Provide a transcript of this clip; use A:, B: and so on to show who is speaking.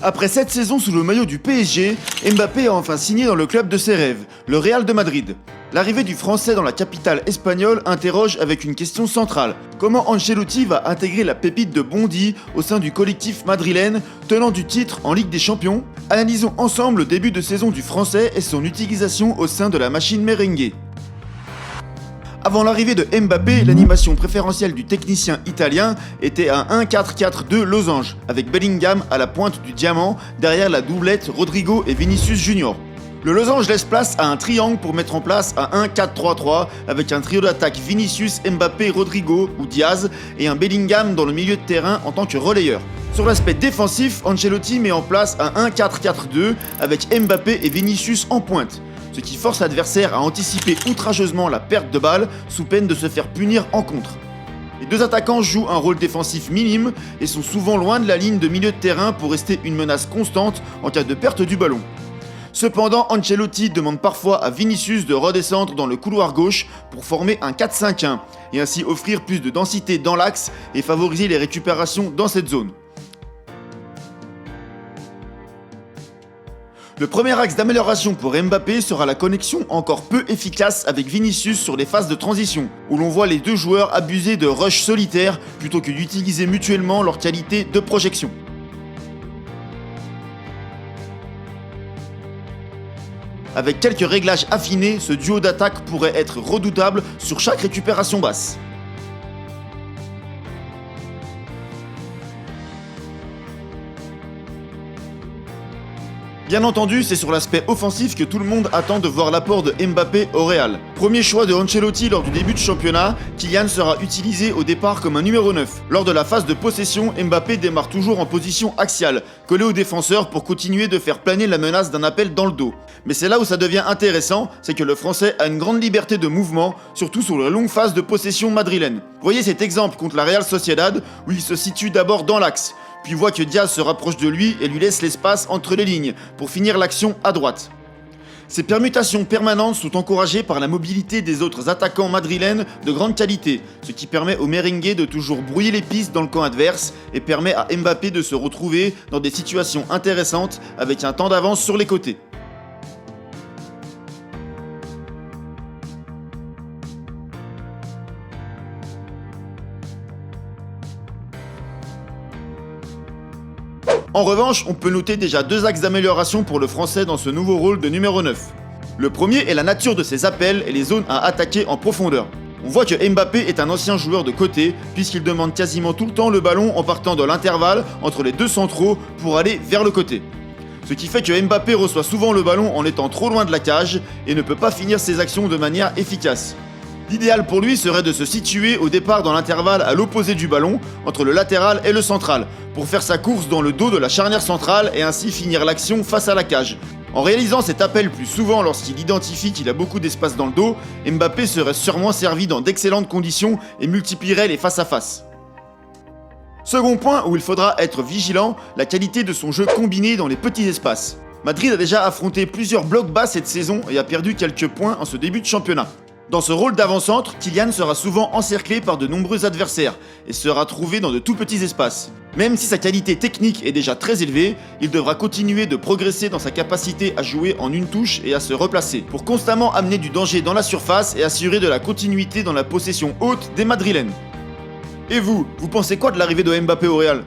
A: Après 7 saisons sous le maillot du PSG, Mbappé a enfin signé dans le club de ses rêves, le Real de Madrid. L'arrivée du Français dans la capitale espagnole interroge avec une question centrale. Comment Ancelotti va intégrer la pépite de Bondy au sein du collectif madrilène, tenant du titre en Ligue des Champions? Analysons ensemble le début de saison du Français et son utilisation au sein de la machine merengue. Avant l'arrivée de Mbappé, l'animation préférentielle du technicien italien était un 1-4-4-2 losange, avec Bellingham à la pointe du diamant, derrière la doublette Rodrigo et Vinicius Junior. Le losange laisse place à un triangle pour mettre en place un 1-4-3-3, avec un trio d'attaque Vinicius, Mbappé, Rodrigo ou Diaz, et un Bellingham dans le milieu de terrain en tant que relayeur. Sur l'aspect défensif, Ancelotti met en place un 1-4-4-2, avec Mbappé et Vinicius en pointe, ce qui force l'adversaire à anticiper outrageusement la perte de balle sous peine de se faire punir en contre. Les deux attaquants jouent un rôle défensif minime et sont souvent loin de la ligne de milieu de terrain pour rester une menace constante en cas de perte du ballon. Cependant, Ancelotti demande parfois à Vinicius de redescendre dans le couloir gauche pour former un 4-5-1 et ainsi offrir plus de densité dans l'axe et favoriser les récupérations dans cette zone. Le premier axe d'amélioration pour Mbappé sera la connexion encore peu efficace avec Vinicius sur les phases de transition, où l'on voit les deux joueurs abuser de rush solitaires plutôt que d'utiliser mutuellement leur qualité de projection. Avec quelques réglages affinés, ce duo d'attaque pourrait être redoutable sur chaque récupération basse. Bien entendu, c'est sur l'aspect offensif que tout le monde attend de voir l'apport de Mbappé au Real. Premier choix de Ancelotti lors du début de championnat, Kylian sera utilisé au départ comme un numéro 9. Lors de la phase de possession, Mbappé démarre toujours en position axiale, collé au défenseur pour continuer de faire planer la menace d'un appel dans le dos. Mais c'est là où ça devient intéressant, c'est que le Français a une grande liberté de mouvement, surtout sur la longue phase de possession madrilène. Voyez cet exemple contre la Real Sociedad, où il se situe d'abord dans l'axe, puis voit que Diaz se rapproche de lui et lui laisse l'espace entre les lignes, pour finir l'action à droite. Ces permutations permanentes sont encouragées par la mobilité des autres attaquants madrilènes de grande qualité, ce qui permet aux merengues de toujours brouiller les pistes dans le camp adverse et permet à Mbappé de se retrouver dans des situations intéressantes avec un temps d'avance sur les côtés. En revanche, on peut noter déjà deux axes d'amélioration pour le Français dans ce nouveau rôle de numéro 9. Le premier est la nature de ses appels et les zones à attaquer en profondeur. On voit que Mbappé est un ancien joueur de côté, puisqu'il demande quasiment tout le temps le ballon en partant de l'intervalle entre les deux centraux pour aller vers le côté. Ce qui fait que Mbappé reçoit souvent le ballon en étant trop loin de la cage et ne peut pas finir ses actions de manière efficace. L'idéal pour lui serait de se situer au départ dans l'intervalle à l'opposé du ballon, entre le latéral et le central, pour faire sa course dans le dos de la charnière centrale et ainsi finir l'action face à la cage. En réalisant cet appel plus souvent lorsqu'il identifie qu'il a beaucoup d'espace dans le dos, Mbappé serait sûrement servi dans d'excellentes conditions et multiplierait les face-à-face. Second point où il faudra être vigilant, la qualité de son jeu combiné dans les petits espaces. Madrid a déjà affronté plusieurs blocs bas cette saison et a perdu quelques points en ce début de championnat. Dans ce rôle d'avant-centre, Kylian sera souvent encerclé par de nombreux adversaires et sera trouvé dans de tout petits espaces. Même si sa qualité technique est déjà très élevée, il devra continuer de progresser dans sa capacité à jouer en une touche et à se replacer, pour constamment amener du danger dans la surface et assurer de la continuité dans la possession haute des Madrilènes. Et vous pensez quoi de l'arrivée de Mbappé au Real ?